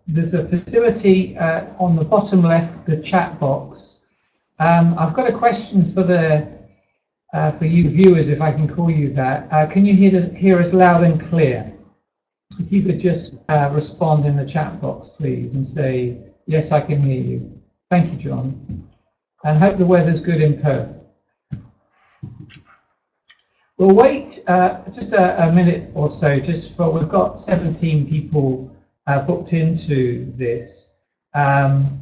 there's a facility on the bottom left, the chat box. I've got a question for you viewers, if I can call you that. Can you hear us loud and clear? If you could just respond in the chat box, please, and say, yes, I can hear you. Thank you, John. And hope the weather's good in Perth. We'll wait just a minute or so, we've got 17 people booked into this. And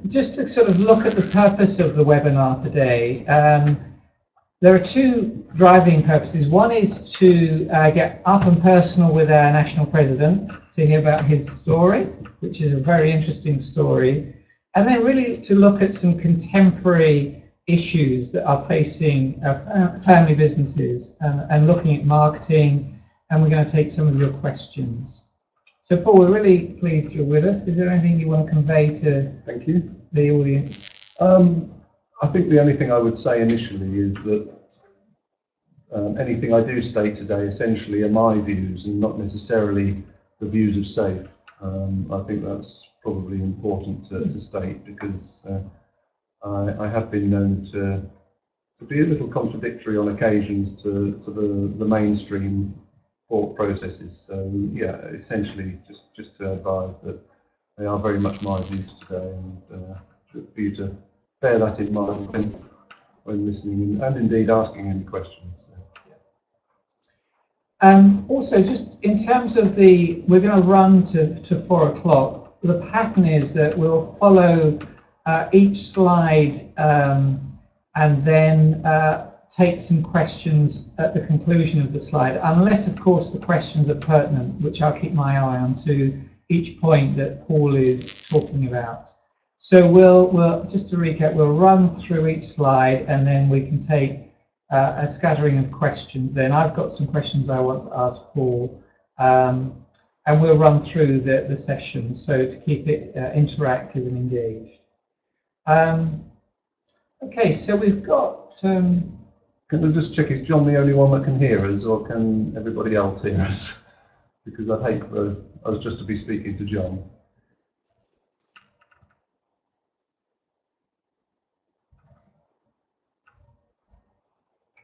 just to sort of look at the purpose of the webinar today, there are two driving purposes. One is to get up and personal with our national president, to hear about his story, which is a very interesting story, and then really to look at some contemporary issues that are facing family businesses and looking at marketing, and we're going to take some of your questions. So Paul, we're really pleased you're with us. Is there anything you want to convey to Thank you. the audience? I think the only thing I would say initially is that anything I do state today essentially are my views and not necessarily the views of SAFE. I think that's probably important to state, because I have been known to be a little contradictory on occasions to the mainstream thought processes. So yeah, essentially just to advise that they are very much my views today, and for you to bear that in mind when listening and indeed asking any questions. Also, just in terms of we're going to run to 4 o'clock. The pattern is that we'll follow each slide and then take some questions at the conclusion of the slide, unless of course the questions are pertinent, which I'll keep my eye on to each point that Paul is talking about. So we'll just to recap, we'll run through each slide and then we can take a scattering of questions. Then I've got some questions I want to ask Paul, and we'll run through the session, so to keep it interactive and engaged. Okay, so we've got. Can I just check, is John the only one that can hear us, or can everybody else hear us? Because I'd hate for us just to be speaking to John.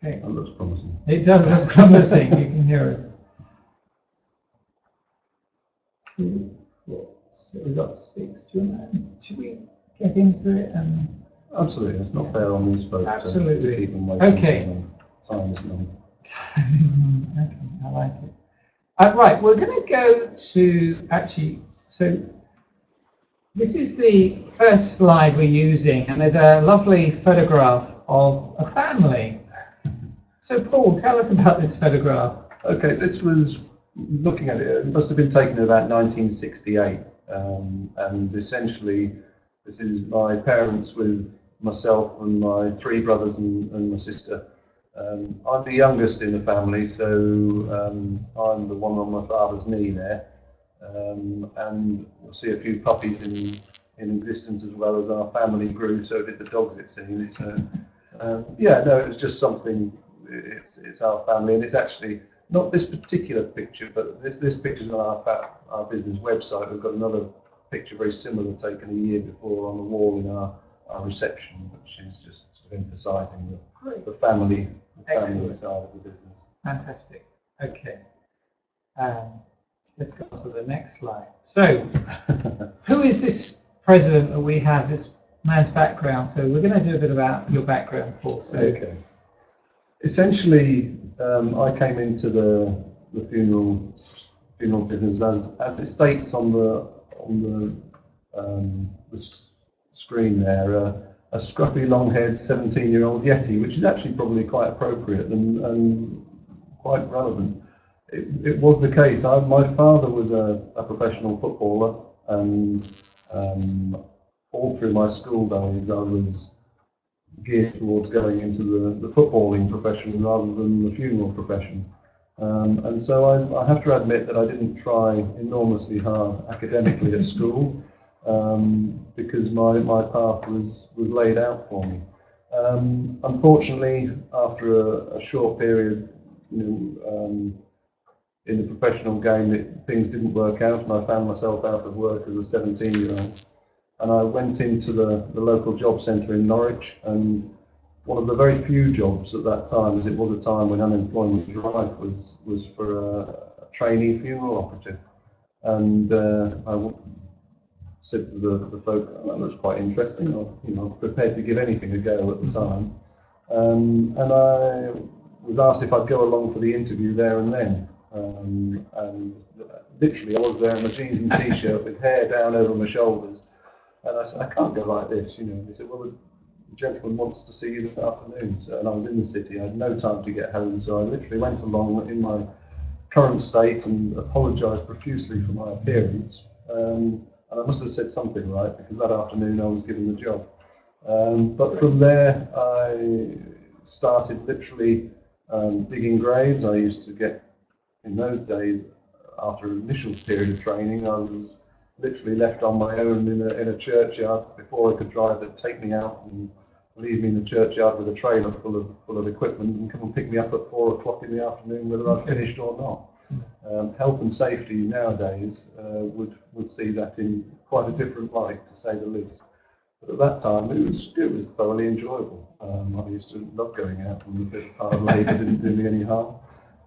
Okay. That looks promising. It does look promising. You can hear us. 2, 4, so we've got 6. Should we get into it? Absolutely, it's not fair on these folks to keep them waiting. Okay. Time is money. Time is money. Okay, I like it. Right, we're going to go to so this is the first slide we're using, and there's a lovely photograph of a family. So Paul, tell us about this photograph. Okay, this was, looking at it, it must have been taken in about 1968, and essentially this is my parents with myself and my 3 brothers and my sister. I'm the youngest in the family, so I'm the one on my father's knee there, and you'll see a few puppies in existence as well as our family grew. So did the dogs, it seems. Yeah, no, it was just something. It's our family, and it's actually not this particular picture, but this picture's on our business website. We've got another picture very similar taken a year before on the wall in our reception, which is just sort of emphasising the family side of the business. Fantastic. Okay. Let's go on to the next slide. So, who is this president that we have, this man's background? So we're going to do a bit about your background, Paul. So. Okay. Essentially, I came into the funeral business as it states on the screen there, a scruffy, long-haired 17-year-old Yeti, which is actually probably quite appropriate and quite relevant. It was the case. My father was a professional footballer, and all through my school days, I was geared towards going into the footballing profession rather than the funeral profession. And so I have to admit that I didn't try enormously hard academically at school, because my path was laid out for me. Unfortunately, after a short period, in the professional game, things didn't work out, and I found myself out of work as a 17-year-old. And I went into the local job centre in Norwich, and one of the very few jobs at that time, as it was a time when unemployment was rife, was for a trainee funeral operative. And I said to the folk, oh, that looks quite interesting. I was prepared to give anything a go at the time. And I was asked if I'd go along for the interview there and then. And literally, I was there in my jeans and t-shirt with hair down over my shoulders. And I said, I can't go like this, They said, well, the gentleman wants to see you this afternoon. So, and I was in the city, I had no time to get home, so I literally went along in my current state and apologised profusely for my appearance. And I must have said something right, because that afternoon I was given the job. But from there, I started literally digging graves. I used to get, in those days, after an initial period of training, I was literally left on my own in a churchyard before I could drive. They'd take me out and leave me in the churchyard with a trailer full of equipment and come and pick me up at 4 o'clock in the afternoon, whether I'd finished or not. Health and safety nowadays would see that in quite a different light, to say the least. But at that time, it was thoroughly enjoyable. I used to love going out, and a bit of hard labour didn't do me any harm.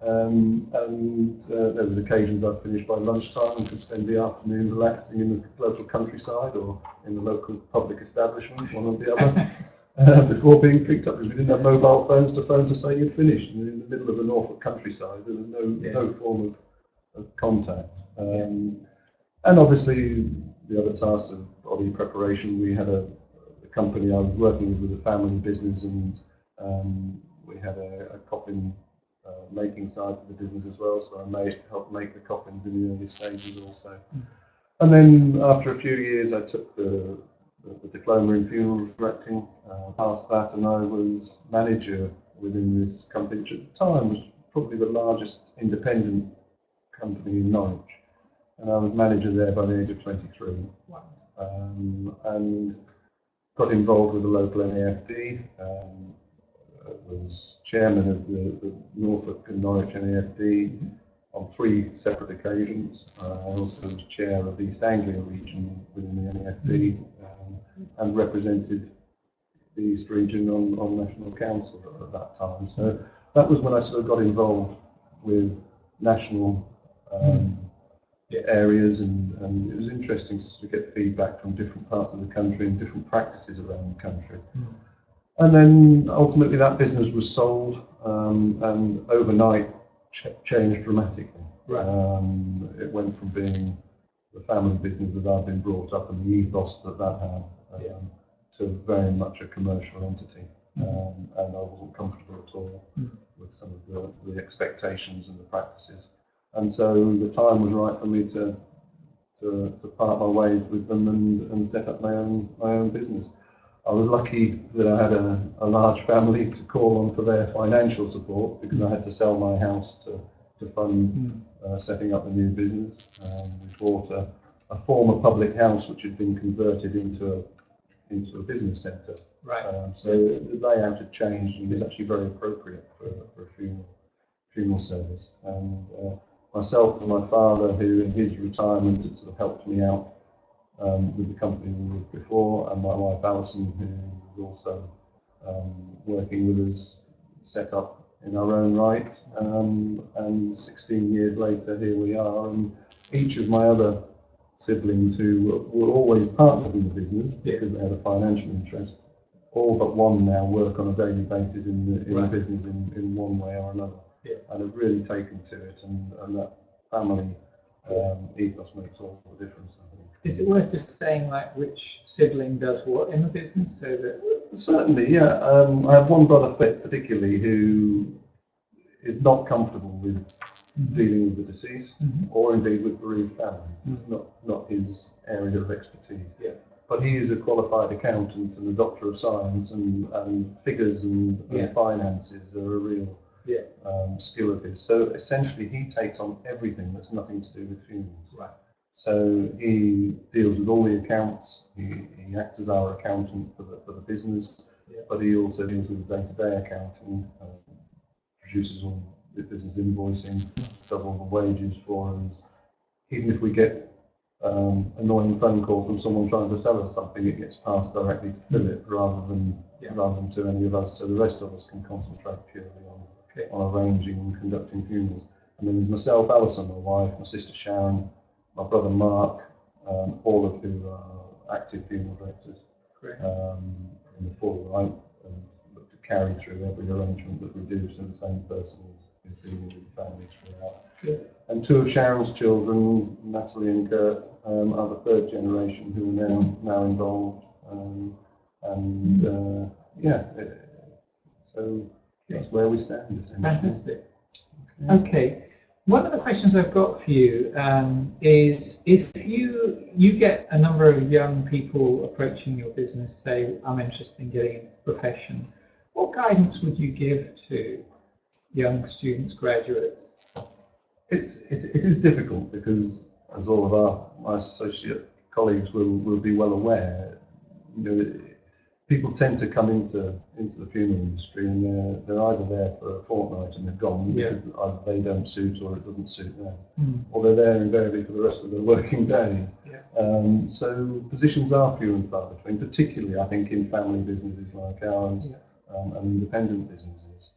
There was occasions I'd finish by lunchtime and could spend the afternoon relaxing in the local countryside or in the local public establishment, one or the other, before being picked up, because we didn't have mobile phones to phone to say you'd finished. And in the middle of the Norfolk countryside, there was no form of contact. And obviously, the other tasks of body preparation, we had the company I was working with was a family business, and we had a coffin making side to the business as well, so I helped make the coffins in the early stages also. And then after a few years I took the diploma in funeral directing, passed that, and I was manager within this company, which at the time was probably the largest independent company in Norwich, and I was manager there by the age of 23. Wow. And got involved with the local NAFD. Was chairman of the Norfolk and Norwich NAFD on 3 separate occasions. I also was chair of the East Anglia region within the NAFD, and represented the East region on National Council at that time. So that was when I sort of got involved with national areas, and it was interesting to sort of get feedback from different parts of the country and different practices around the country. And then ultimately that business was sold, and overnight changed dramatically. Right. It went from being the family business that I'd been brought up and the ethos that had, to very much a commercial entity. And I wasn't comfortable at all with some of the expectations and the practices. And so the time was right for me to part my ways with them and set up my own business. I was lucky that I had a large family to call on for their financial support, because I had to sell my house to fund setting up a new business. We bought a former public house which had been converted into a business centre. Right. So the layout had changed and was actually very appropriate for a funeral service. And myself and my father, who in his retirement had sort of helped me out with the company we were with before, and my wife Alison, who was also working with us, set up in our own right. And 16 years later, here we are, and each of my other siblings, who were always partners in the business because they had a financial interest, all but one now work on a daily basis in the business in one way or another, and have really taken to it, and that family ethos makes all the difference, I think. Is it worth just saying like which sibling does what in the business, so that? Certainly, yeah. I have one brother particularly who is not comfortable with dealing with the deceased, or indeed with bereaved families. It's not his area of expertise. Yeah. But he is a qualified accountant and a doctor of science, and figures and finances are a real skill of his. So essentially, he takes on everything that's nothing to do with funerals. Right. So he deals with all the accounts. He acts as our accountant for the business, but he also deals with the day-to-day accounting, produces all business invoicing, double the wages for us. Even if we get annoying phone call from someone trying to sell us something, it gets passed directly to Philip rather than to any of us, so the rest of us can concentrate purely on arranging and conducting funerals. And then there's myself, Alison, my wife, my sister Sharon, my brother Mark, all of who are active funeral directors in the full right, and look to carry through every arrangement that we do, so the same person is dealing with families throughout. And two of Sharon's children, Natalie and Kurt, are the third generation who are now involved. So that's where we stand, essentially. Fantastic. Okay. One of the questions I've got for you is, if you get a number of young people approaching your business, say, I'm interested in getting into the profession, what guidance would you give to young students, graduates? It is difficult because, as all of my associate colleagues will be well aware, people tend to come into the funeral industry and they're either there for a fortnight and they're gone because either they don't suit or it doesn't suit them, or they're there invariably for the rest of their working days. So positions are few and far between, particularly I think in family businesses like ours and independent businesses,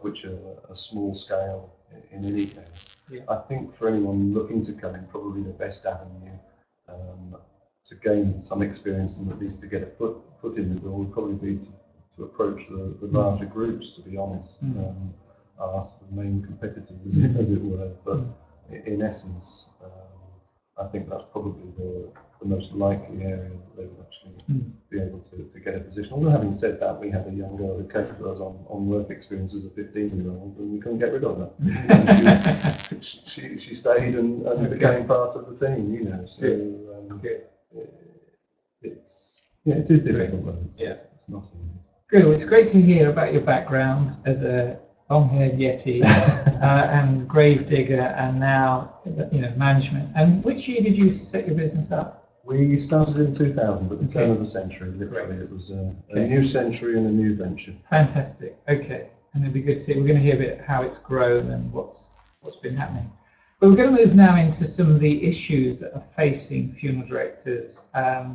which are a small scale in any case. I think for anyone looking to come in, probably the best avenue to gain some experience and at least to get a foot in the door would probably be to approach the larger groups, to be honest, are sort of main competitors as it were, but in essence I think that's probably the most likely area that they would actually be able to get a position. Although having said that, we had a young girl who came to us on work experience as a 15-year-old and we couldn't get rid of her. she stayed and became part of the team, so it is difficult, but it's not easy. Good. Well, it's great to hear about your background as a long-haired Yeti and grave digger, and now management. And which year did you set your business up? We started in 2000, at the turn of the century. Literally, it was a new century and a new venture. Fantastic. Okay, and it'll be good to see. We're going to hear a bit how it's grown and what's been happening. But we're going to move now into some of the issues that are facing funeral directors. I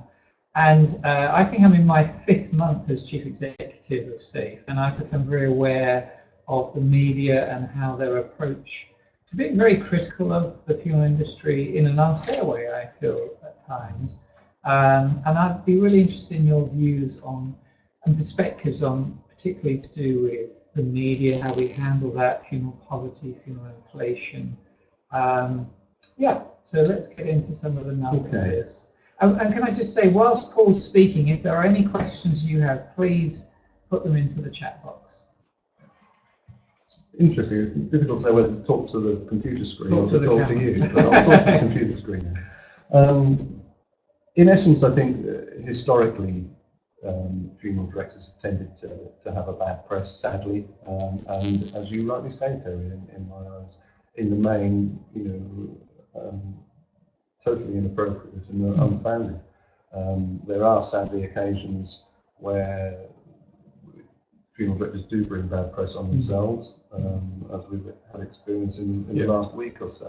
think I'm in my 5th month as Chief Executive of SAFE, and I've become very aware of the media and how their approach to being very critical of the funeral industry in an unfair way, I feel, at times. And I'd be really interested in your views on and perspectives on, particularly to do with the media, how we handle that, funeral poverty, funeral inflation. So let's get into some of the numbers. And can I just say, whilst Paul's speaking, if there are any questions you have, please put them into the chat box. It's interesting. It's difficult to know whether to talk to the computer screen or to talk to you, but I'll talk to the computer screen. In essence, I think historically, funeral directors have tended to have a bad press, sadly, and as you rightly say, Terry, in my eyes, in the main, totally inappropriate and unfounded. There are sadly occasions where funeral directors do bring bad press on themselves, as we've had experience in the last week or so.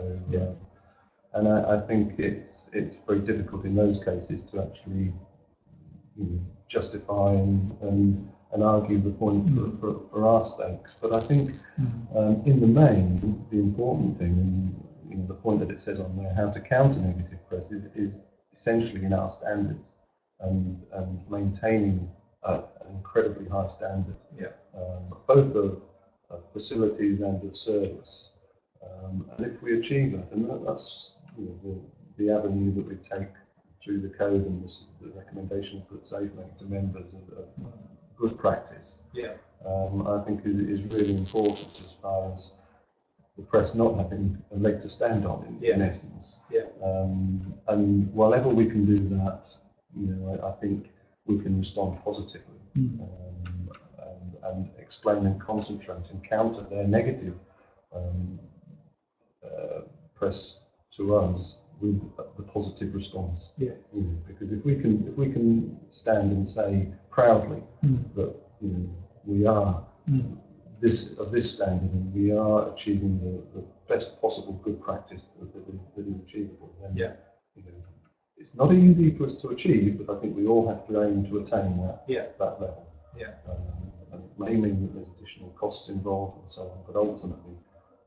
And I think it's very difficult in those cases to actually justify and argue the point for our stakes. But I think in the main, the important thing, and the point that it says on there, how to counter negative press, is essentially in our standards and maintaining an incredibly high standard, both of facilities and of service. And if we achieve that, and that's the avenue that we take through the code and the recommendations that SAFE make to members of good practice, I think is really important as far as the press not having a leg to stand on in essence. And wherever we can do that, I think we can respond positively and explain and concentrate and counter their negative press to us with the positive response. Because if we can stand and say proudly that we are this standard, and we are achieving the best possible good practice that is achievable. And, Yeah. you know, it's not easy for us to achieve, but I think we all have to aim to attain that level. Yeah. And it may mean that there's additional costs involved and so on, but ultimately,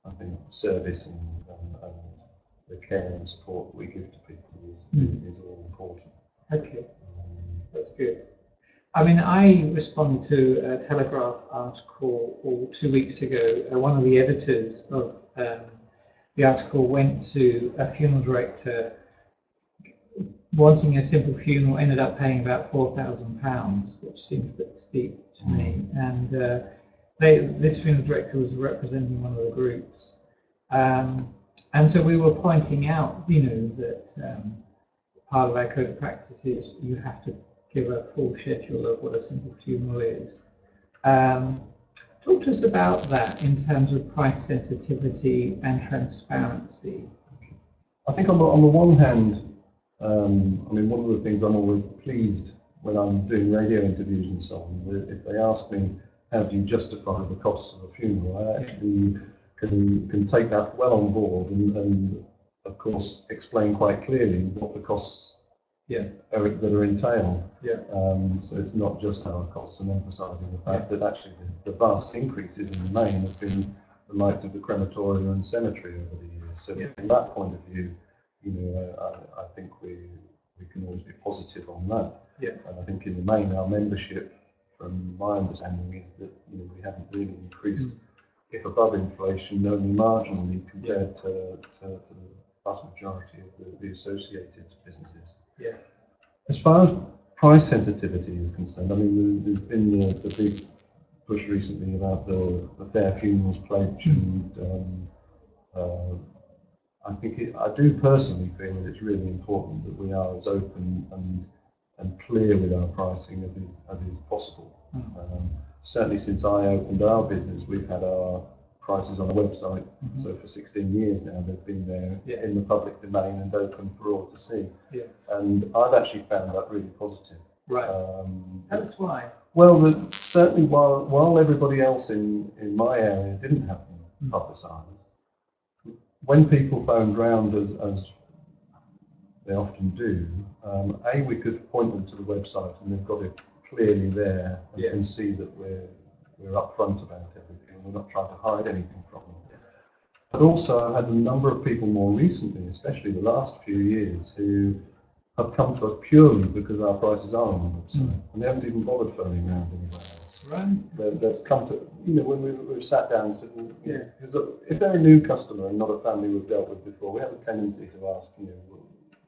I think service and the care and support that we give to people is all important. Okay, that's good. I mean, I responded to a Telegraph article 2 weeks ago. One of the editors of the article went to a funeral director wanting a simple funeral, ended up paying about £4,000, which seemed a bit steep to me. And this funeral director was representing one of the groups. And so we were pointing out, you know, that part of our code of practice is you have to give a full schedule of what a simple funeral is. Talk to us about that in terms of price sensitivity and transparency. I think on the one hand, I mean, one of the things I'm always pleased when I'm doing radio interviews and so on, if they ask me, how do you justify the costs of a funeral, I actually can take that well on board and of course, explain quite clearly what the costs that are entailed. So it's not just our costs, and emphasising the fact that actually the vast increases in the main have been the likes of the crematorium and cemetery over the years. So from that point of view, you know, I think we can always be positive on that. And I think in the main, our membership, from my understanding, is that, you know, we haven't really increased, if above inflation, only marginally compared to the vast majority of the associated businesses. As far as price sensitivity is concerned, I mean, there's been the big push recently about the Fair Funerals Pledge, and I do personally feel that it's really important that we are as open and clear with our pricing as is possible. Certainly since I opened our business, we've had our prices on a website. So for 16 years now, they've been there in the public domain and open for all to see. And I've actually found that really positive. Tell us why. Well, certainly while everybody else in my area didn't have them publicised, when people phoned round as they often do, we could point them to the website and they've got it clearly there and can see that we're upfront about everything. We're not trying to hide anything from them. But also, I've had a number of people more recently, especially the last few years, who have come to us purely because our prices are on the website, and they haven't even bothered phoning around anywhere else. They've come to, you know, when we've sat down and said, because if they're a new customer and not a family we've dealt with before, we have a tendency to ask, you know,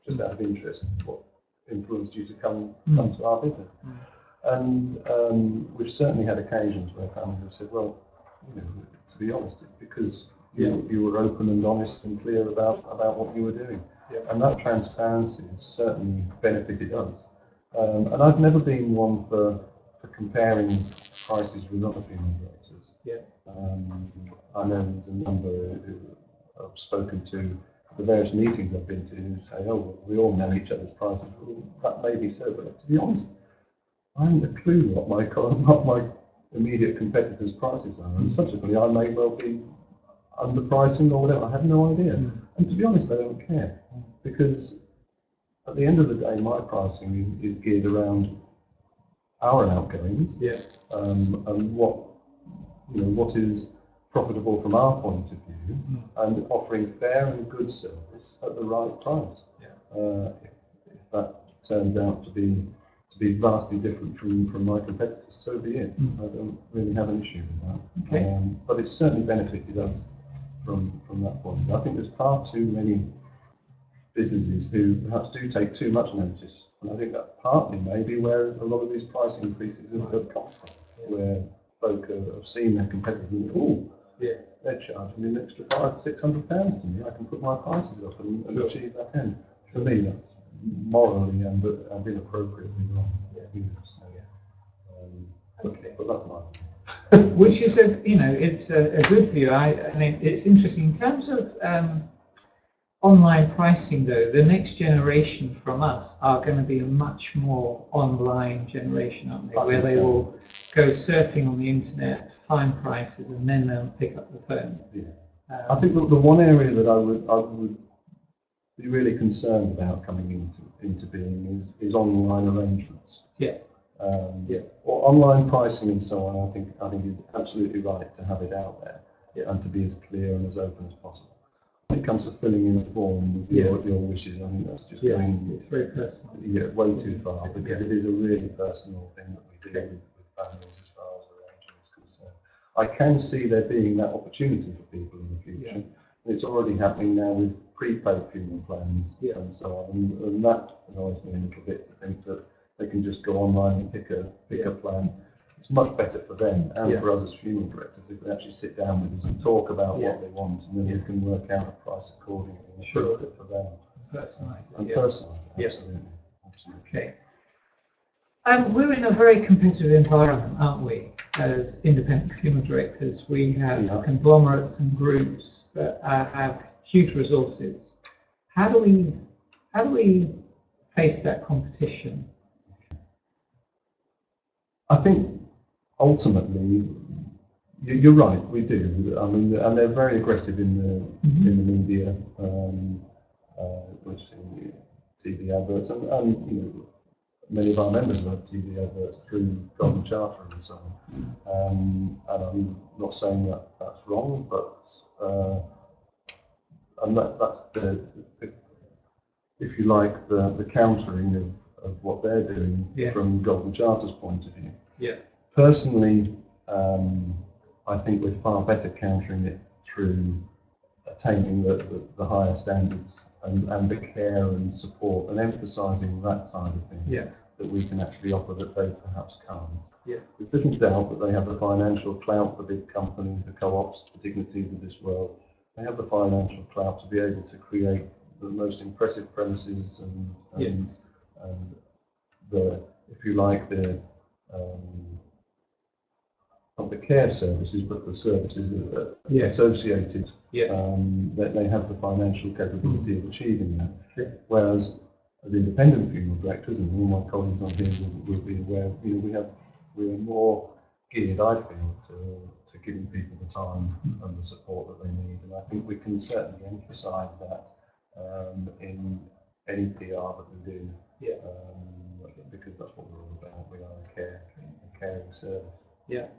just out of interest, what influenced you to come to our business? And we've certainly had occasions where families have said, well, you know, to be honest, it's because you were open and honest and clear about what you were doing. And that transparency has certainly benefited us. And I've never been one for comparing prices with other funeral directors. I know there's a number who I've spoken to at the various meetings I've been to who say, oh, well, we all know each other's prices. Well, that may be so, but to be honest, I haven't a clue what my immediate competitors' prices are, and subsequently I may well be underpricing or whatever. I have no idea. And to be honest, I don't care, because at the end of the day, my pricing is geared around our outgoings and what is profitable from our point of view, and offering fair and good service at the right price. If that turns out to be vastly different from my competitors, so be it. I don't really have an issue with that. But it's certainly benefited us from that point. I think there's far too many businesses who perhaps do take too much notice, and I think that's partly maybe where a lot of these price increases have come from, where folk have seen their competitors and they're charging me an extra £500-600 to me. I can put my prices up and achieve that end. For me, that's morally and inappropriately wrong. But that's mine. Which is it's a good view. I mean, it's interesting in terms of online pricing. Though the next generation from us are going to be a much more online generation, aren't they? Where they will go surfing on the internet, define prices, and then they'll pick up the phone. Yeah. I think the one area that I would be really concerned about coming into being is online arrangements. Yeah. Or online pricing and so on. I think is absolutely right to have it out there, and to be as clear and as open as possible. When it comes to filling in a form with your wishes, I think that's just going it's very personal. Way too far, because it is a really personal thing that we do with families as far as arrangements concerned. I can see there being that opportunity for people in the future. It's already happening now with prepaid funeral plans and so on, and that annoys me a little bit, to think that they can just go online and pick a plan. It's much better for them and for us as funeral directors if they actually sit down with us and talk about what they want, and then we can work out a price accordingly and approve it for them. Personalised. And personalised, absolutely. Okay. We're in a very competitive environment, aren't we? As independent funeral directors, we have conglomerates and groups that have huge resources. How do we face that competition? I think ultimately, you're right. We do. I mean, and they're very aggressive in the media, we've seen TV adverts, and many of our members have TV adverts through Golden Charter and so on. And I'm not saying that that's wrong, but and that's the if you like, the countering of what they're doing from Golden Charter's point of view. Personally, I think we're far better countering it through attaining the higher standards and the care and support, and emphasising that side of things that we can actually offer that they perhaps can't. There's little doubt that they have the financial clout, the big companies, the co-ops, the dignities of this world. They have the financial clout to be able to create the most impressive premises and the, if you like, not the care services, but the services that are associated, that they have the financial capability of achieving that. Whereas, as independent funeral directors, and all my colleagues on here will be aware, we are more geared, I feel, to giving people the time and the support that they need, and I think we can certainly emphasise that in any PR that we do, because that's what we're all about. We are a caring service.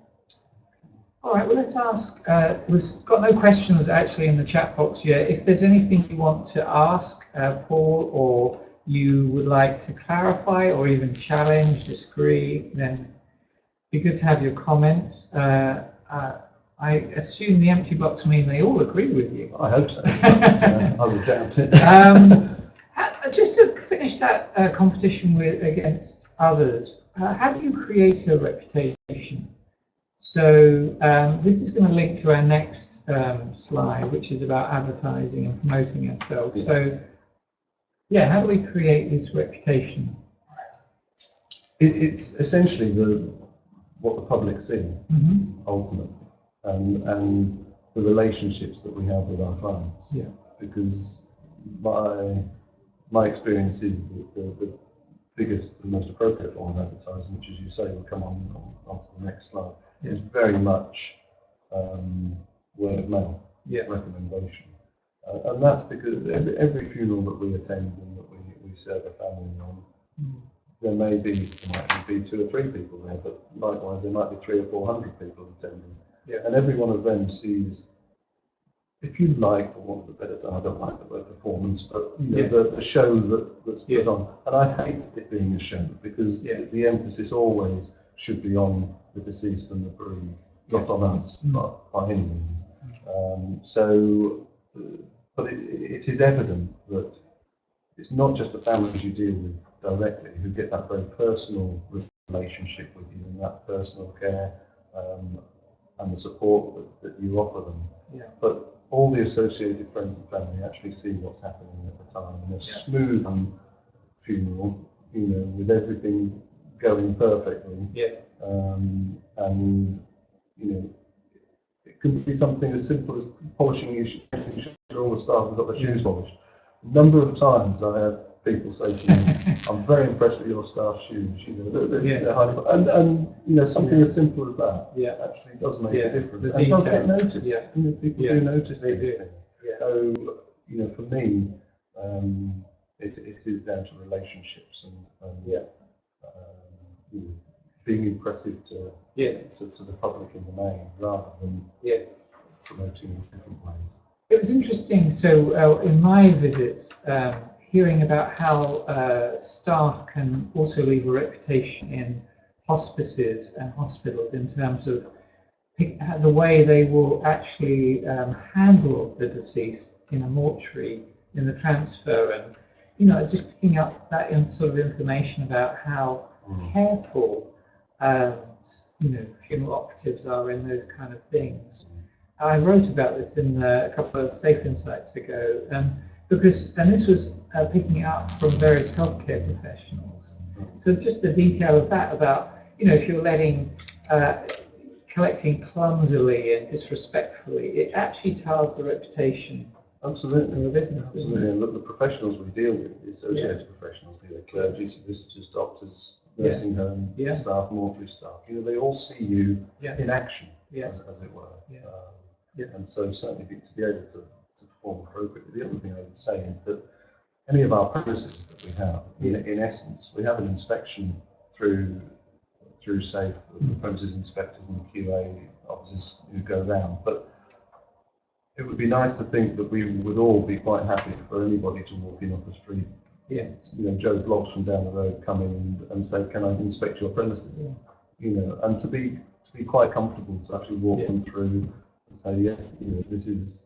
All right, well, let's ask, we've got no questions actually in the chat box yet. If there's anything you want to ask Paul, or you would like to clarify or even challenge, disagree, then it'd be good to have your comments. I assume the empty box mean they all agree with you. I hope so. I would doubt it. Just to finish that competition against others, how do you create a reputation? So this is going to link to our next slide, which is about advertising and promoting ourselves. So, how do we create this reputation? It's essentially what the public see, ultimately, and the relationships that we have with our clients. Because my experience is that the biggest and most appropriate form of advertising, which, as you say, will come on to the next slide, is very much word of mouth, recommendation. And that's because every funeral that we attend and that we serve a family on, there might be 2 or 3 people there, but likewise there might be 300 or 400 people attending. And every one of them sees, if you like, for want of a better term, I don't like the word performance, but the show that's put on. And I hate it being a show, because the emphasis always should be on the deceased and the bereaved, not on us, not by any means. But it is evident that it's not just the families you deal with directly who get that very personal relationship with you, and that personal care and the support that you offer them. But all the associated friends and family actually see what's happening at the time, and a smooth funeral, with everything going perfectly. And it could be something as simple as polishing your shoes, making sure all the staff have got their shoes polished. A number of times I have people say to me, "I'm very impressed with your staff shoes." You know, they're highly, and you know, something as simple as that actually does make a difference, and does get noticed. You know, people do notice these things. So, you know, for me, it is down to relationships and you know, being impressive to the public in the main, rather than promoting in different ways. It was interesting. So in my visits, hearing about how staff can also leave a reputation in hospices and hospitals in terms of the way they will actually handle the deceased in a mortuary, in the transfer, and you know, just picking up that sort of information about how careful you know, funeral operatives are in those kind of things. I wrote about this in a couple of Safe Insights ago, because this was picking it up from various healthcare professionals. So just the detail of that, about, you know, if you're collecting clumsily and disrespectfully, it actually tars the reputation. Absolutely, of the business. Absolutely. And look, the professionals we deal with, the associated professionals, be they clergy, solicitors, doctors, nursing home staff, mortuary staff, you know, they all see you in action, as it were. And so certainly to be able to perform appropriately. The other thing I would say is that any of our premises that we have, in essence, we have an inspection through SAFE, the premises inspectors and the QA officers who go around. But it would be nice to think that we would all be quite happy for anybody to walk in off the street. You know, Joe Bloggs from down the road come in and say, "Can I inspect your premises?" You know, and to be quite comfortable to actually walk them through and say, "Yes, you know, this is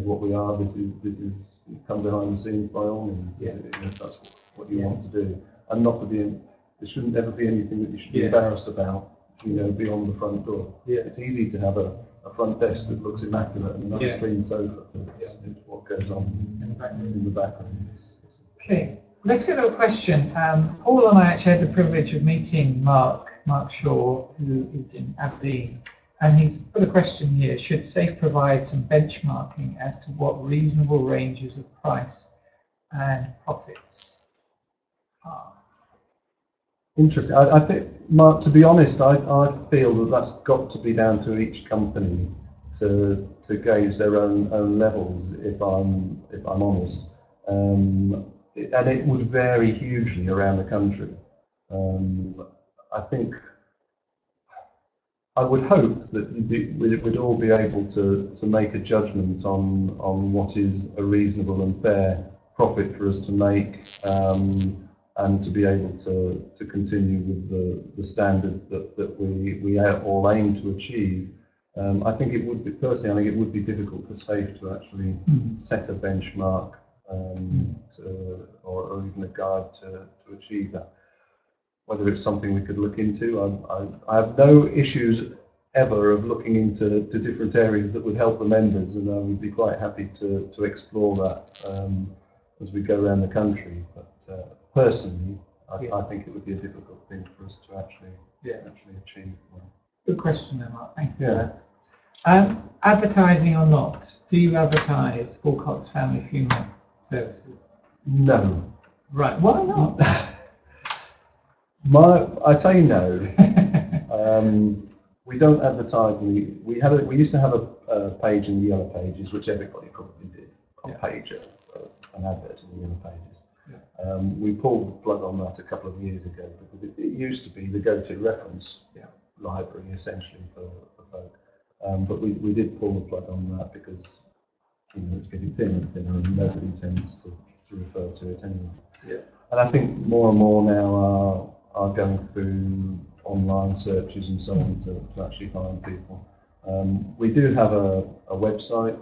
what we are. This is come behind the scenes by all means. If that's what you want to do, and not to be in. There shouldn't ever be anything that you should be embarrassed about. You know, beyond the front door. It's easy to have a front desk that looks immaculate and a nice clean sofa. It's what goes on in the background. Okay, let's go to a question. Paul and I actually had the privilege of meeting Mark Shaw, who is in Aberdeen, and he's put a question here: should SAFE provide some benchmarking as to what reasonable ranges of price and profits are? Interesting. I think, Mark, to be honest, I feel that that's got to be down to each company to gauge their own levels. If I'm honest, and it would vary hugely around the country. I think I would hope that we'd all be able to make a judgment on what is a reasonable and fair profit for us to make. And to be able to continue with the standards that we all aim to achieve. I think it would be, personally, I think it would be difficult for SAFE to actually set a benchmark or even a guide to achieve that. Whether it's something we could look into, I have no issues ever of looking into different areas that would help the members, and I would be quite happy to explore that as we go around the country. But personally, I think it would be a difficult thing for us to actually achieve. Good question, Mark. Thank you for that. Advertising or not? Do you advertise Alcott's Family Funeral Services? No. Right. Why not? I say no. We don't advertise. We used to have a page in the Yellow Pages, which everybody probably did. A page, an advert in the Yellow Pages. We pulled the plug on that a couple of years ago because it used to be the go-to reference library essentially for folk. But we did pull the plug on that because, you know, it's getting thinner and thinner and nobody tends to refer to it anyway. And I think more and more now are going through online searches and so on to actually find people. We do have a website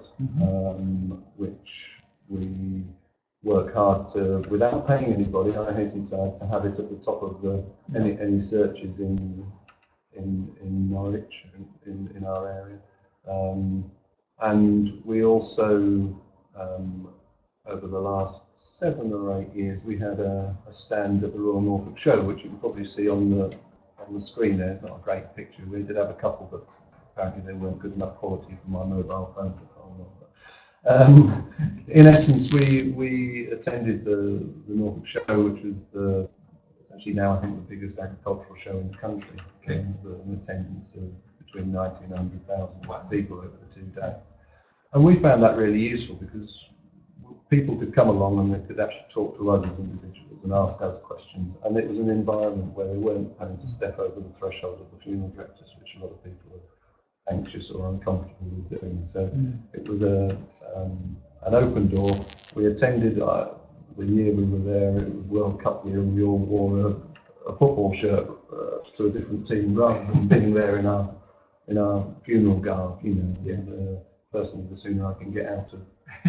which we work hard to, without paying anybody, I hasten to add, to have it at the top of any searches in Norwich, in our area. And we also, over the last 7 or 8 years, we had a stand at the Royal Norfolk Show, which you can probably see on the screen there. It's not a great picture. We did have a couple, but apparently they weren't good enough quality for my mobile phone to follow. In essence, we attended the Norfolk Show, which was it's actually now I think the biggest agricultural show in the country. Okay. There was an attendance of between 90 and 100,000 people over the 2 days. And we found that really useful because people could come along and they could actually talk to us as individuals and ask us questions. And it was an environment where they weren't having to step over the threshold of the funeral directors, which a lot of people are anxious or uncomfortable with doing. So it was an open door. We attended the year we were there. It was World Cup year, and we all wore a football shirt to a different team rather than being there in our funeral garb. You know, and, personally, the sooner I can get out of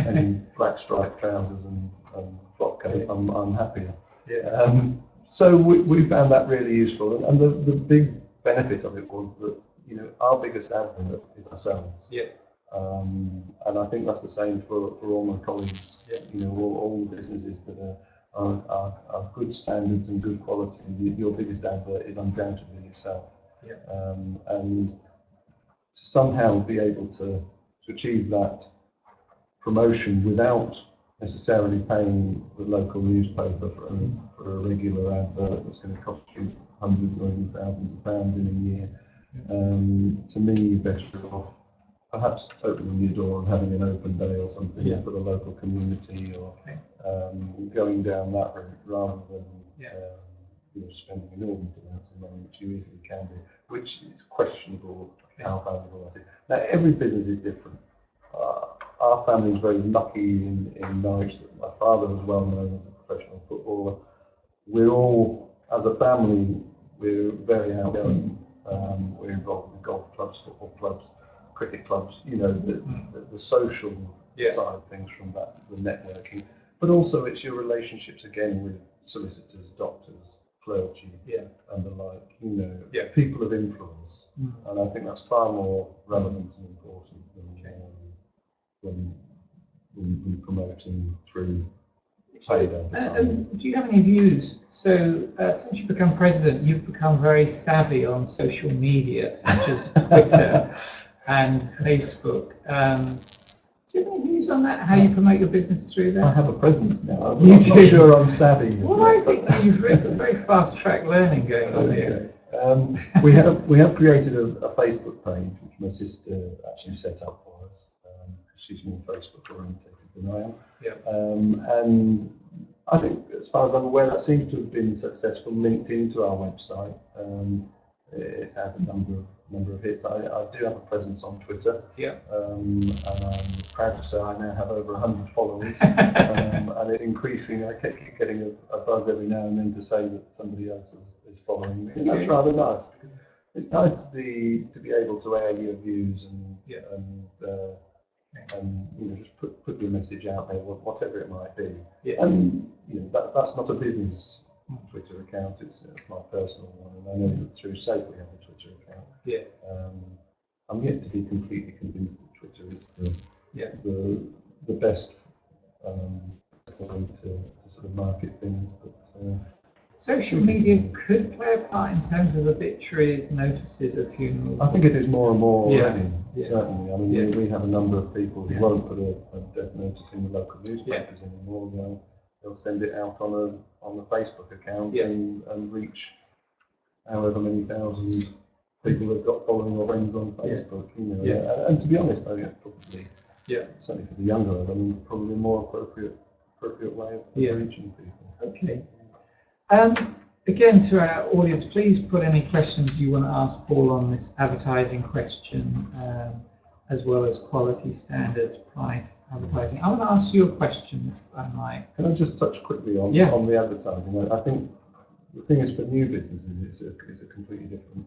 any black striped trousers and frock coat, I'm happier. Yeah. So we found that really useful, and the big benefit of it was that our biggest advert is ourselves. Yeah. And I think that's the same for all my colleagues. Yeah. All businesses that are good standards and good quality. Your biggest advert is undoubtedly yourself. Yeah. And to somehow be able to achieve that promotion without necessarily paying the local newspaper for a regular advert that's going to cost you hundreds or even thousands of pounds in a year. To me, you're better off perhaps opening your door and having an open day or something for the local community, or going down that route rather than spending enormous amounts of money, which you easily can do, which is questionable how valuable that is. Now, every business is different. Our family is very lucky in Norwich that my father was well known as a professional footballer. We're all, as a family, we're very outgoing. We're involved with golf clubs, football clubs, cricket clubs, the social side of things from that, the networking. But also it's your relationships again with solicitors, doctors, clergy, and the like, people of influence. And I think that's far more relevant and important when promoting through paid advertising. And do you have any views? So since you've become president, you've become very savvy on social media, such as Twitter and Facebook. Do you have any views on that? How you promote your business through that? I have a presence now. I'm not sure I'm savvy. Well, I think you've a very fast track learning going on here. We have created a Facebook page which my sister actually set up for us. She's more Facebook oriented than I am. Yeah. And I think, as far as I'm aware, that seems to have been successful, linked into our website. It has a number of hits. I do have a presence on Twitter. Yeah. And I'm proud to say I now have over 100 followers. And it's increasing. I keep getting a buzz every now and then to say that somebody else is following me. And that's rather nice. It's nice to be able to air your views and just put your message out there, whatever it might be. Yeah. And that's not a business Twitter account, it's my personal one, and I know that through Safe we have a Twitter account. Yeah. I'm yet to be completely convinced that Twitter is the best way to sort of market things, but social media could play a part in terms of obituaries, notices of funerals. I think it is more and more already, Yeah. certainly. I mean, we have a number of people who won't put a death notice in the local newspapers anymore. They'll send it out on the Facebook account and reach however many thousand people have got following or friends on Facebook. And to be honest, I think it's probably certainly for the younger, probably a more appropriate way of reaching people. Okay. Again, to our audience, please put any questions you want to ask Paul on this advertising question, as well as quality standards, price, advertising. I want to ask you a question, if I might. Can I just touch quickly on the advertising? I think the thing is, for new businesses, it's a completely different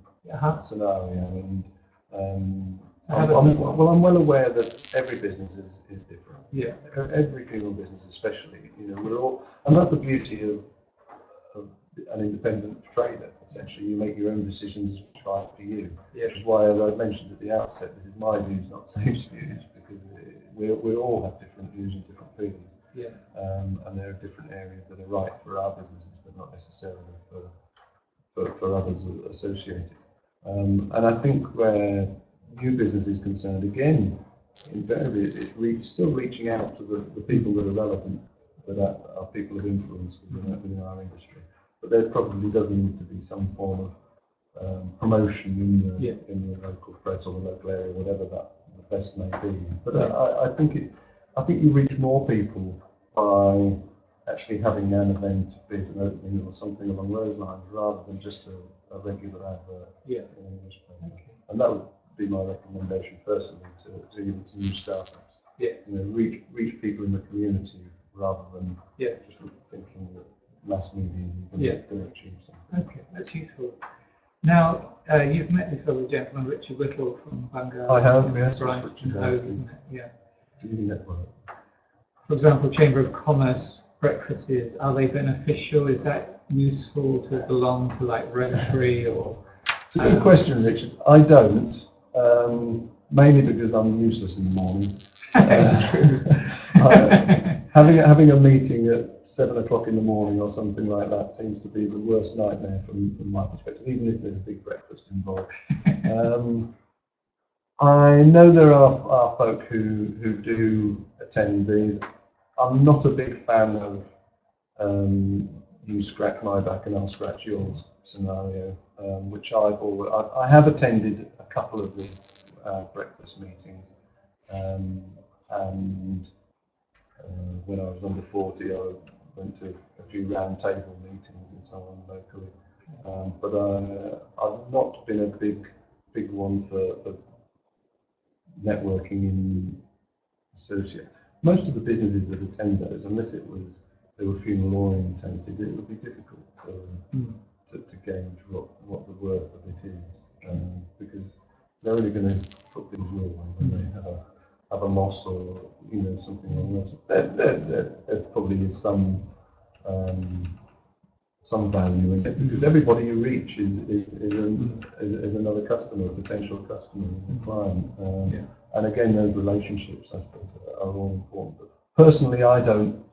scenario. And I'm well aware that every business is different. Yeah. Every funeral business, especially, we're all, and that's the beauty of an independent trader. Essentially, you make your own decisions, which are right for you. Yeah. Which is why, as I mentioned at the outset, this is my views, not Safe's views, because we all have different views and different feelings. Yeah. And there are different areas that are right for our businesses, but not necessarily for others associated. And I think where new business is concerned, again, invariably it's still reaching out to the people that are relevant, that are people of influence within our industry. But there probably does need to be some form of promotion in the local press or the local area, whatever that the best may be. But I think you reach more people by actually having an event, be it an opening or something along those lines, rather than just a regular advert in a newspaper. Okay. And that would be my recommendation personally to even to new startups. Yes. Reach people in the community rather than just thinking that mass media is going to achieve something. Okay, that's useful. Now, you've met this other gentleman, Richard Whittle from Bungard. I have, yes. Brighton Hove, isn't it? Yeah. Network. For example, Chamber of Commerce breakfasts, are they beneficial? Is that useful to belong to like Rotary or? It's a good question, Richard. I don't, mainly because I'm useless in the morning. That's true. Having a meeting at 7 o'clock in the morning or something like that seems to be the worst nightmare from my perspective, even if there's a big breakfast involved. I know there are folk who do attend these. I'm not a big fan of you scratch my back and I'll scratch yours scenario, which I have attended a couple of the breakfast meetings, and when I was under 40, I went to a few round table meetings and so on locally. But I've not been a big one for networking in associate. Most of the businesses that attend those, unless they were funeral orientated, it would be difficult to gauge what the worth of it is, because they're only going to put things your way when they have a loss or something along those. There probably is some value in it, because everybody you reach is another customer, a potential customer, a client. And again, those relationships, I suppose, are all important. But personally, I don't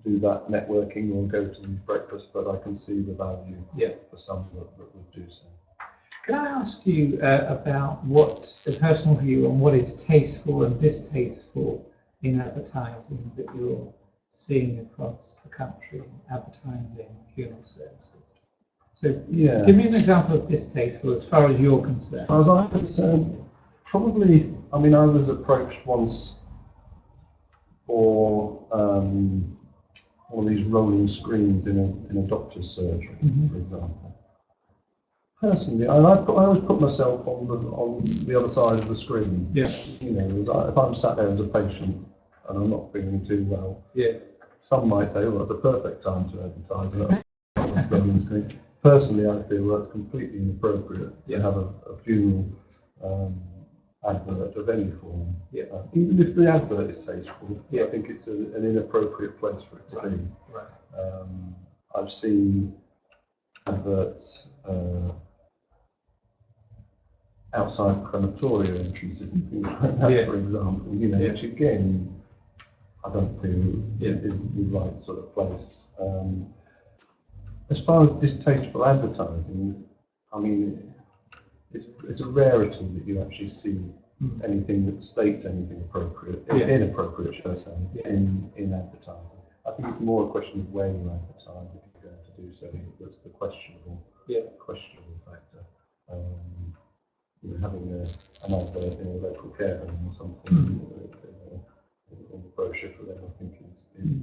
do that networking or go to these breakfasts, but I can see the value for some that would do so. Can I ask you about a personal view on what is tasteful and distasteful in advertising that you're seeing across the country, advertising funeral services? So, give me an example of distasteful as far as you're concerned. As far as I'm concerned, probably, I was approached once for one of these rolling screens in a doctor's surgery, for example. Personally, I always put myself on the other side of the screen. Yeah. If I'm sat there as a patient and I'm not feeling too well, some might say, "Oh, that's a perfect time to advertise on the rolling screen." Personally, I feel that's completely inappropriate to have a funeral advert of any form. Even if the advert is tasteful, I think it's an inappropriate place for it to be. Right. I've seen adverts outside crematoria entrances and things like that, for example, which again, I don't feel is the right sort of place. As far as distasteful advertising, it's a rarity that you actually see anything that states anything inappropriate, should I say, in advertising. I think it's more a question of where you advertise if you're going to do so. That's the questionable factor. Having an advert in a local care home or something in the brochure for them, I think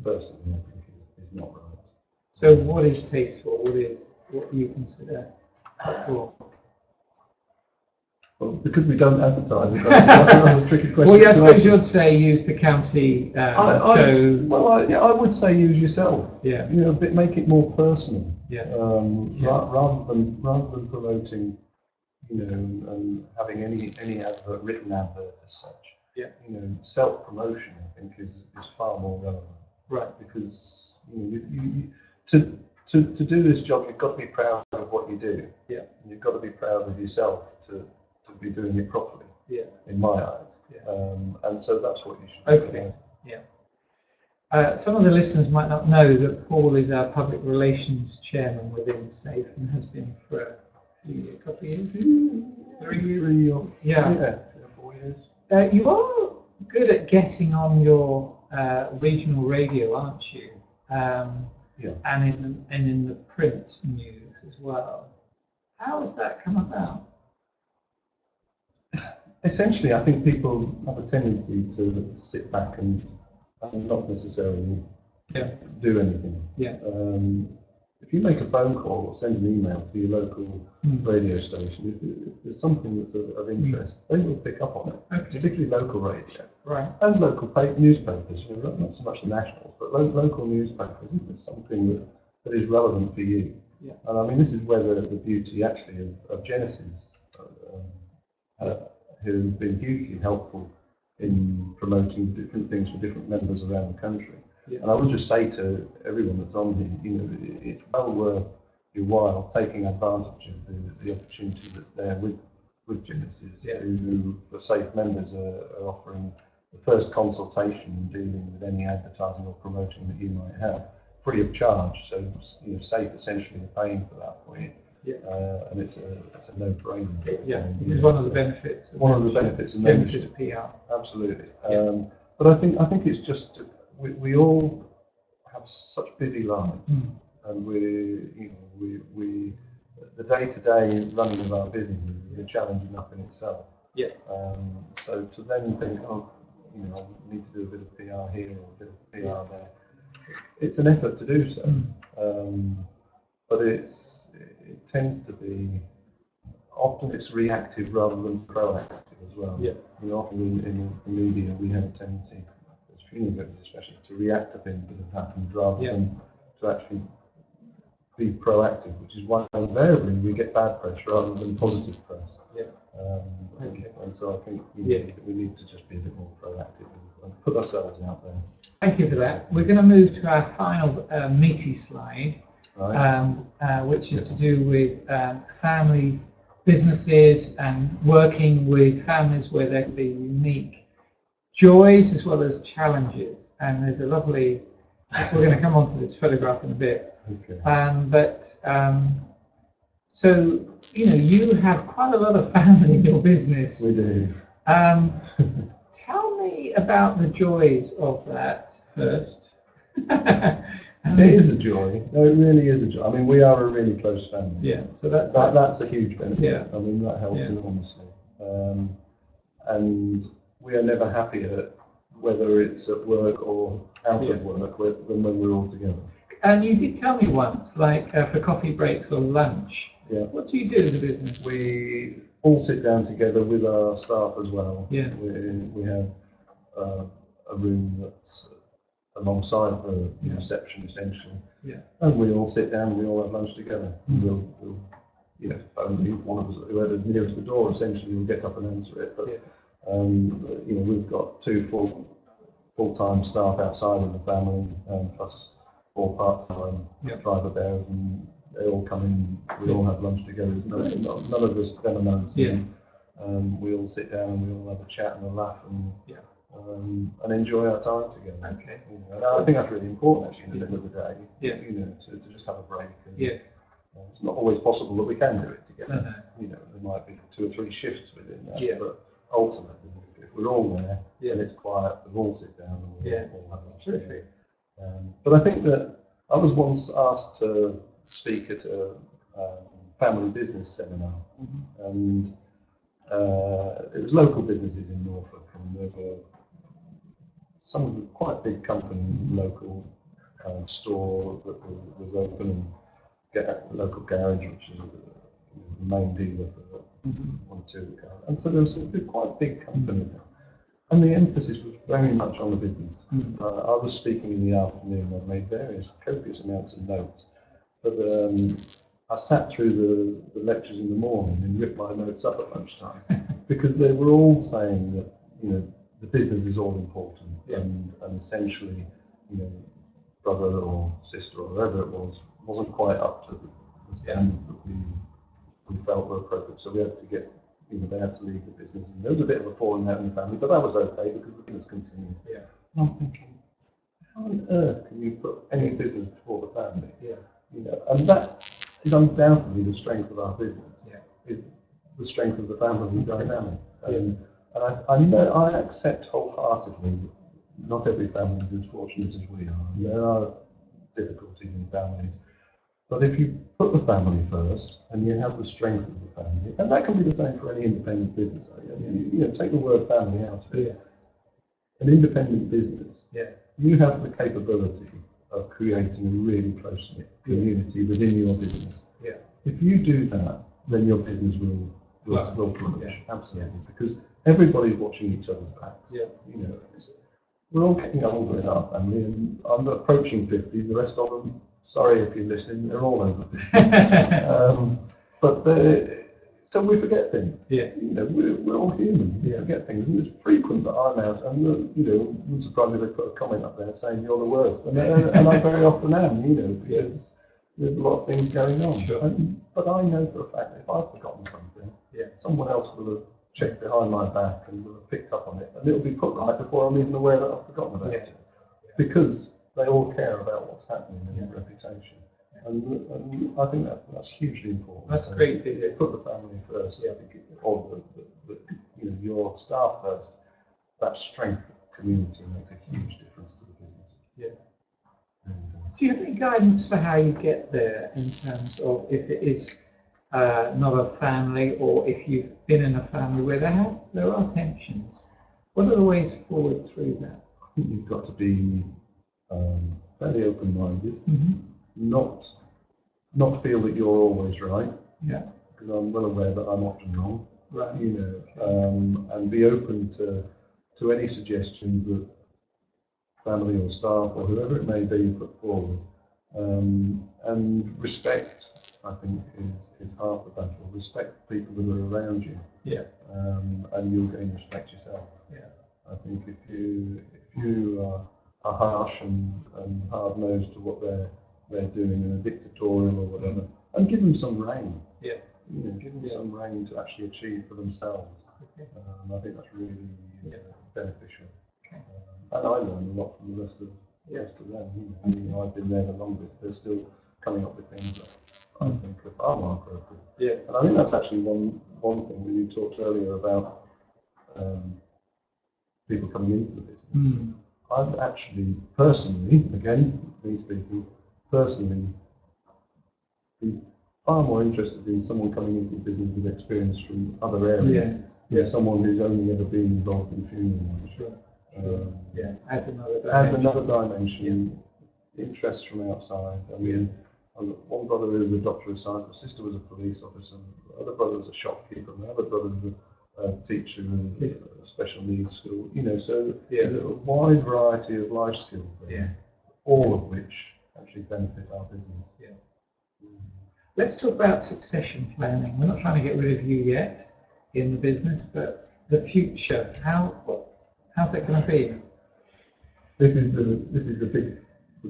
personally is not right. So what is tasteful? What do you consider helpful? Well, because we don't advertise it, that's a tricky question. Well, I suppose you'd say use the county show. I would say use yourself. Yeah. Make it more personal. Yeah. Rather than promoting, and having any written advert as such. Yeah. Self-promotion, I think, is far more relevant. Right. Because to do this job, you've got to be proud of what you do. Yeah. And you've got to be proud of yourself to be doing it properly. Yeah. In my eyes. Yeah. And so that's what you should do. Okay. Yeah. Some of the listeners might not know that Paul is our public relations chairman within SAFE and has been for a couple of years. 3 years. 3 or 4 years. You are good at getting on your regional radio, aren't you? Yeah. And in the print news as well. How has that come about? Essentially, I think people have a tendency to sit back and not necessarily do anything. Yeah. If you make a phone call or send an email to your local radio station, if there's something that's of interest, they will pick up on it, particularly local radio. Right. And local newspapers, not so much the nationals, but local newspapers, if there's something that is relevant for you. Yeah. And I mean, this is where the beauty actually of Genesis, who've been hugely helpful in promoting different things for different members around the country. Yeah. And I would just say to everyone that's on here, it's well worth your while taking advantage of the opportunity that's there with Genesis, who for safe members are offering the first consultation in dealing with any advertising or promotion that you might have, free of charge. So Safe essentially are paying for that for you. Yeah. And it's a no-brainer. Yeah, this is one of the benefits. One of the benefits of Genesis PR. Absolutely. But I think it's just we all have such busy lives, and we the day-to-day running of our businesses is a challenge enough in itself. Yeah. So to then think, I need to do a bit of PR here or a bit of PR there. It's an effort to do so, but it tends to be often it's reactive rather than proactive as well. Yeah. Often in the media we have a tendency, as funeral directors especially, to react to things that have happened rather than to actually be proactive, which is why invariably we get bad press rather than positive press. Yeah. And so I think we need to just be a bit more proactive and put ourselves out there. Thank you for that. We're going to move to our final meaty slide, which is to do with family businesses and working with families where there can be unique joys as well as challenges. And there's a lovely, we're going to come on to this photograph in a bit. Okay. So, you have quite a lot of family in your business. We do. Tell me about the joys of that first. It is a joy. No, it really is a joy. I mean, we are a really close family. Yeah. So that's a huge benefit. Yeah. I mean, that helps enormously. And we are never happier, whether it's at work or out of work, than when we're all together. And you did tell me once, like for coffee breaks or lunch. Yeah. What do you do as a business? We all sit down together with our staff as well. Yeah. We have a room that's alongside the reception essentially. Yeah. And we all sit down. We all have lunch together. We'll only one of us, whoever's nearest the door, essentially will get up and answer it. But we've got 2 full-time staff outside of the family, plus 4 part-time driver bearers, and they all come in. We all have lunch together. None of us them alone. Yeah. We all sit down and we all have a chat and a laugh and enjoy our time together. Okay. And I think that's really important actually in the middle of the day. Yeah. To just have a break. And, it's not always possible that we can do it together. There might be 2 or 3 shifts within that. Yeah. But ultimately, if we're all there and it's quiet, we all sit down and we all have lunch together. But I think that I was once asked to speak at a family business seminar, and it was local businesses in Norfolk, and there were some quite big companies, local store that was open, and local garage, which is the main dealer for 1 or 2 cars. And so there was a quite big company there. And the emphasis was very much on the business. I was speaking in the afternoon. I made various copious amounts of notes, but I sat through the lectures in the morning and ripped my notes up at lunchtime because they were all saying that the business is all important, and essentially brother or sister or whoever it wasn't quite up to the standards that we felt were appropriate. So we had to get. They had to leave the business, and there was a bit of a falling out in the family, but that was okay because the business continued. Yeah. And I'm thinking, how on earth can you put any business before the family? Yeah. And that is undoubtedly the strength of our business. Yeah. Is the strength of the family dynamic. And And I know, I accept wholeheartedly, not every family is as fortunate as we are. There are difficulties in families. But if you put the family first and you have the strength of the family, and that can be the same for any independent business. Take the word family out of it. Yeah. An independent business, you have the capability of creating a really close-knit community within your business. Yeah. If you do that, then your business will flourish. Absolutely, because everybody's watching each other's backs. Yeah. We're all getting older in our family, and I'm approaching 50. The rest of them, sorry if you're listening, they're all over 50. So we forget things. Yeah. We're all human. We forget things, and it's frequent that I'm out, and I'm surprised if they put a comment up there saying you're the worst, and I very often am. Because there's a lot of things going on. Sure. But I know for a fact that if I've forgotten something, someone else will have checked behind my back and will have picked up on it, and it'll be put right before I'm even aware that I've forgotten about it. Because they all care about what's happening in their reputation. And I think that's hugely important. That's great to hear. Put the family first, or your staff first. That strength of community makes a huge difference to the business. Yeah. Do you have any guidance for how you get there in terms of if it is not a family, or if you've been in a family where there are tensions? What are the ways forward through that? I think you've got to be fairly open-minded, not feel that you're always right. Yeah. Because I'm well aware that I'm often wrong. Right. And be open to any suggestions that family or staff or whoever it may be put forward. And respect, I think, is half the battle. Respect people that are around you. Yeah. And you'll gain respect yourself. Yeah. I think if you are harsh and hard-nosed to what they're doing and dictatorial or whatever, and give them some rein. Yeah. Give them some rein to actually achieve for themselves. Okay. I think that's really beneficial. Okay. And I learn a lot from the rest of them. I've been there the longest. They're still coming up with things that I think are far more appropriate. Yeah. And I think that's actually one thing when you talked earlier about people coming into the business. I've actually personally, again, me speaking, personally, be far more interested in someone coming into the business with experience from other areas than someone who's only ever been involved in funeral. Sure. Adds another dimension. Interest from outside. I mean, I've got one brother who was a doctor of science, my sister was a police officer, my other brother was a shopkeeper, my other brother was a teacher in a special needs school. So there's a wide variety of life skills there, all of which actually benefit our business. Yeah. Let's talk about succession planning. We're not trying to get rid of you yet in the business, but the future. How's it going to be? This is the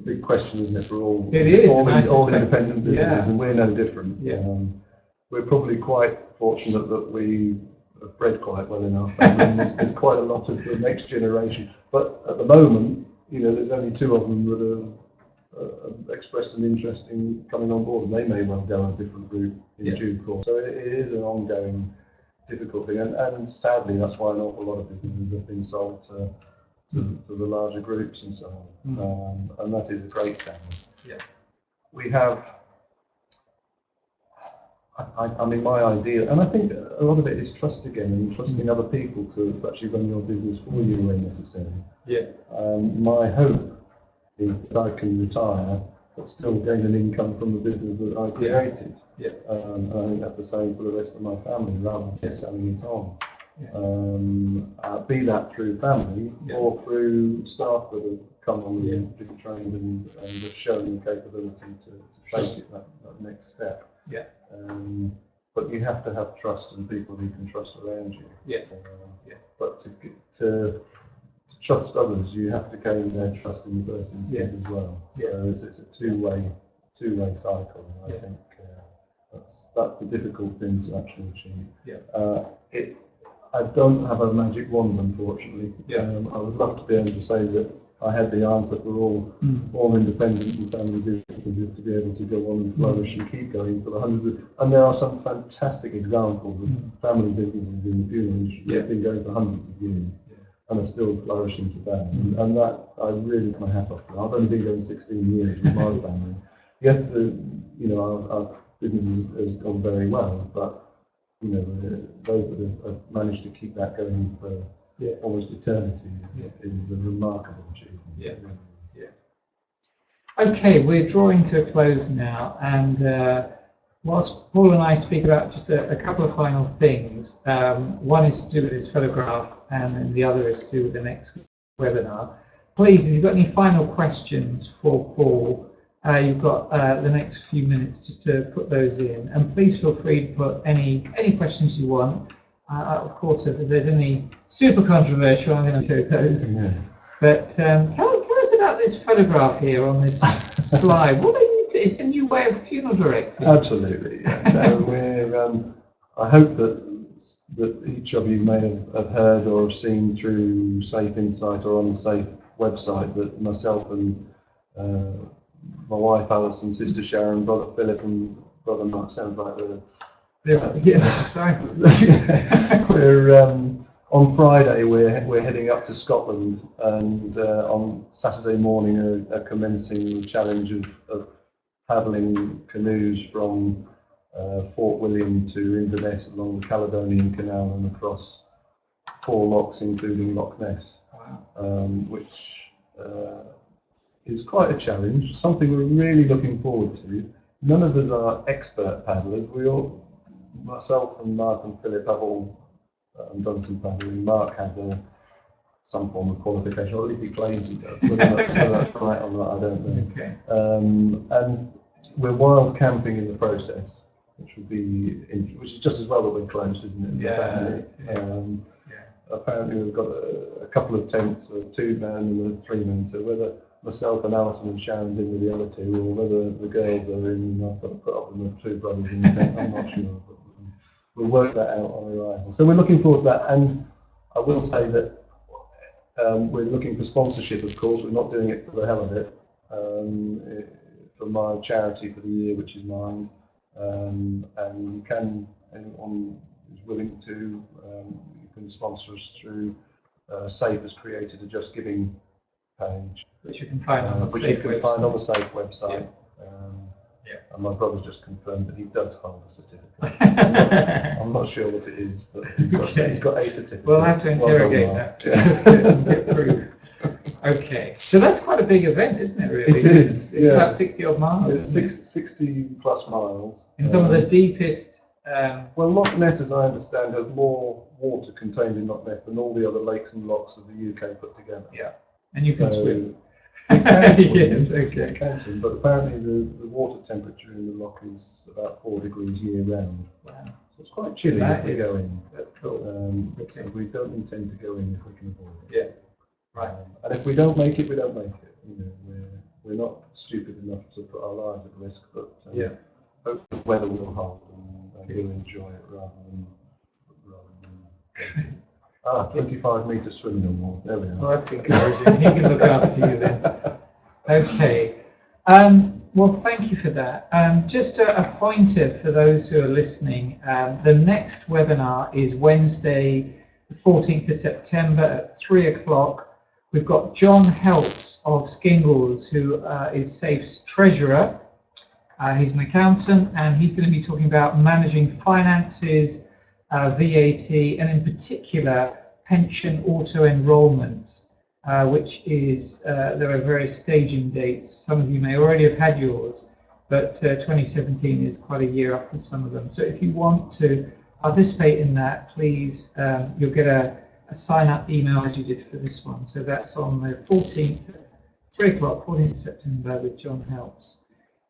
big question, isn't it, for all independent businesses, and we're no different. Yeah. We're probably quite fortunate that we have bred quite well enough, and there's quite a lot of the next generation. But at the moment, there's only 2 of them that have expressed an interest in coming on board, and they may well go on a different route in due course. So it is an ongoing difficult thing, and sadly, that's why an awful lot of businesses have been sold to the larger groups and so on. And that is a great sadness. Yeah. We have, I mean, my idea, and I think a lot of it is trust again, and trusting other people to actually run your business for you when necessary. Yeah. My hope is that I can retire but still gain an income from the business that I created. Yeah. And I think that's the same for the rest of my family, rather than just selling it on. Yeah. Be that through family or through staff that have come on and been trained and have shown the capability to take it that next step. Yeah. But you have to have trust in people who can trust around you. Yeah. But to trust others, you have to gain their trust in the first instance as well. So it's a two-way cycle. I think that's the difficult thing to actually achieve. Yeah. I don't have a magic wand, unfortunately. Yeah. I would love to be able to say that I had the answer for all independent and family businesses to be able to go on and flourish and keep going for the hundreds of. And there are some fantastic examples of family businesses in the funeral industry that have been going for hundreds of years and are still flourishing today. And that I really put my hat off to. I've only been going 16 years with my family. Yes, our business has gone very well, but those that have managed to keep that going for almost eternity is a remarkable achievement. Okay, we're drawing to a close now, and whilst Paul and I speak about just a couple of final things, one is to do with this photograph, and then the other is to do with the next webinar. Please, if you've got any final questions for Paul, you've got the next few minutes just to put those in, and please feel free to put any questions you want. Of course, if there's any super controversial, I'm going to take those. Yeah. But tell us about this photograph here on this slide. What are you doing? It's a new way of funeral directing. Absolutely. I hope that each of you may have heard or have seen through Safe Insight or on the Safe website that myself and my wife Alice and sister Sharon, brother Philip and brother Mark, sounds like we're on Friday we're heading up to Scotland, and on Saturday morning are commencing the challenge of paddling canoes from Fort William to Inverness along the Caledonian Canal and across 4 lochs including Loch Ness. Wow. Which is quite a challenge, something we're really looking forward to. None of us are expert paddlers. Myself and Mark and Philip have all done some paddling. Mark has some form of qualification, or at least he claims he does. Whether that's right or not, I don't know. Okay. And we're wild camping in the process, which is just as well that we're close, isn't it? Apparently we've got a couple of tents, a 2-man and a 3-man. So whether myself and Alison and Sharon's in with the other 2, or whether the girls are in, I've got to put up with the 2 brothers in the tent, I'm not sure. But we'll work that out on the arrival. So we're looking forward to that, and I will say that we're looking for sponsorship, of course. We're not doing it for the hell of it. For my charity for the year, which is mine, and anyone who's willing to, you can sponsor us through Safe has created a Just Giving page, which you can find on the Safe website. And my brother's just confirmed that he does hold a certificate. I'm not sure what it is, but he's got a certificate. We'll have to interrogate that and get proof. Okay, so that's quite a big event, isn't it, really? It is. It's about 60 odd miles. It's 60 plus miles. In some of the deepest... Well, Loch Ness, as I understand, has more water contained in Loch Ness than all the other lakes and lochs of the UK put together. Yeah, and you can swim. You can swim. Yes, okay. You can swim, but apparently the water temperature in the loch is about 4 degrees year round. Wow. So it's quite chilly if we go in. That's cool. So we don't intend to go in if we can avoid it. Yeah. Right. And if we don't make it, we don't make it. We're not stupid enough to put our lives at risk, but hope the weather will hold and we'll enjoy it rather than 25-metre swim no more. There we are. Well, that's encouraging. He can look after you then. Okay. Well, thank you for that. Just a pointer for those who are listening. The next webinar is Wednesday, the 14th of September at 3 o'clock. We've got John Helps of Skingles, who is Safe's treasurer. He's an accountant, and he's going to be talking about managing finances, VAT, and in particular pension auto-enrollment, which is, there are various staging dates. Some of you may already have had yours, but 2017 is quite a year up for some of them. So if you want to participate in that, please, you'll get a sign-up email as you did for this one. So that's on the 14th, 3 o'clock, 14th September with John Helps.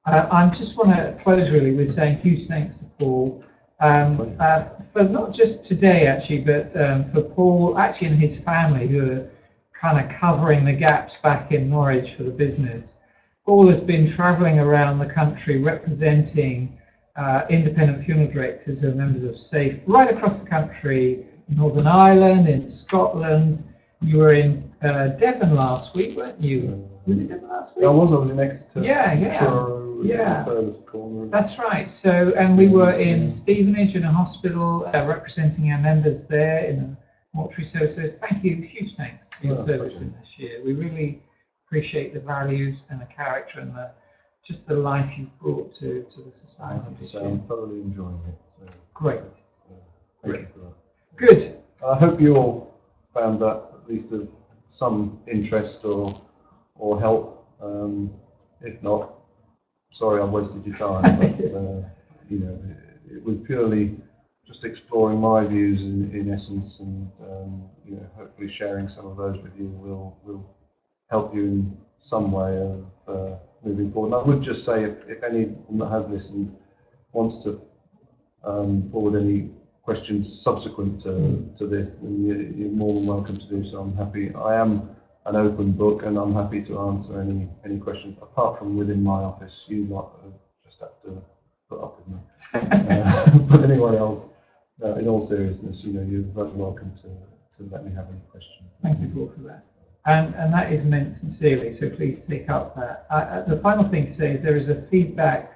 I just want to close really with saying huge thanks to Paul for not just today actually, but for Paul actually and his family who are kind of covering the gaps back in Norwich for the business. Paul has been travelling around the country representing independent funeral directors who are members of SAFE right across the country, in Northern Ireland, in Scotland, You were in Devon last week, weren't you? Was it Devon last week? I was in Exeter. Yeah. Truro, Yeah. the furthest corner. That's right. So, and we were in Stevenage in a hospital representing our members there in a mortuary. So thank you, huge thanks to your service in this year. We really appreciate the values and the character and just the life you've brought to the society. I'm thoroughly enjoying it. So. Great. Thank you for that. Good. I hope you all found that at least of some interest or help. If not, sorry I've wasted your time. But it was purely just exploring my views in essence, and hopefully sharing some of those with you will help you in some way of moving forward. And I would just say, if anyone that has listened wants to forward any questions subsequent to this, then you're more than welcome to do so. I'm happy. I am an open book, and I'm happy to answer any questions, apart from within my office. You lot just have to put up with me. But anyone else, in all seriousness, you're very welcome to let me have any questions. Thank you, Paul, for that. And that is meant sincerely, so please take up that. The final thing to say is there is a feedback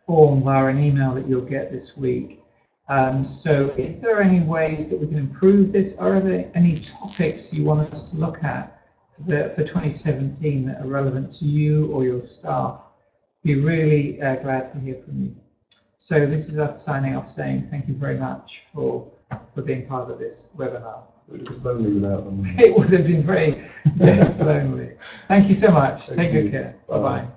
form via an email that you'll get this week. So if there are any ways that we can improve this, or are there any topics you want us to look at for 2017 that are relevant to you or your staff, be really glad to hear from you. So this is us signing off, saying thank you very much for being part of this webinar. It was lonely without them. It would have been very lonely. Thank you so much. Take good care. Bye-bye.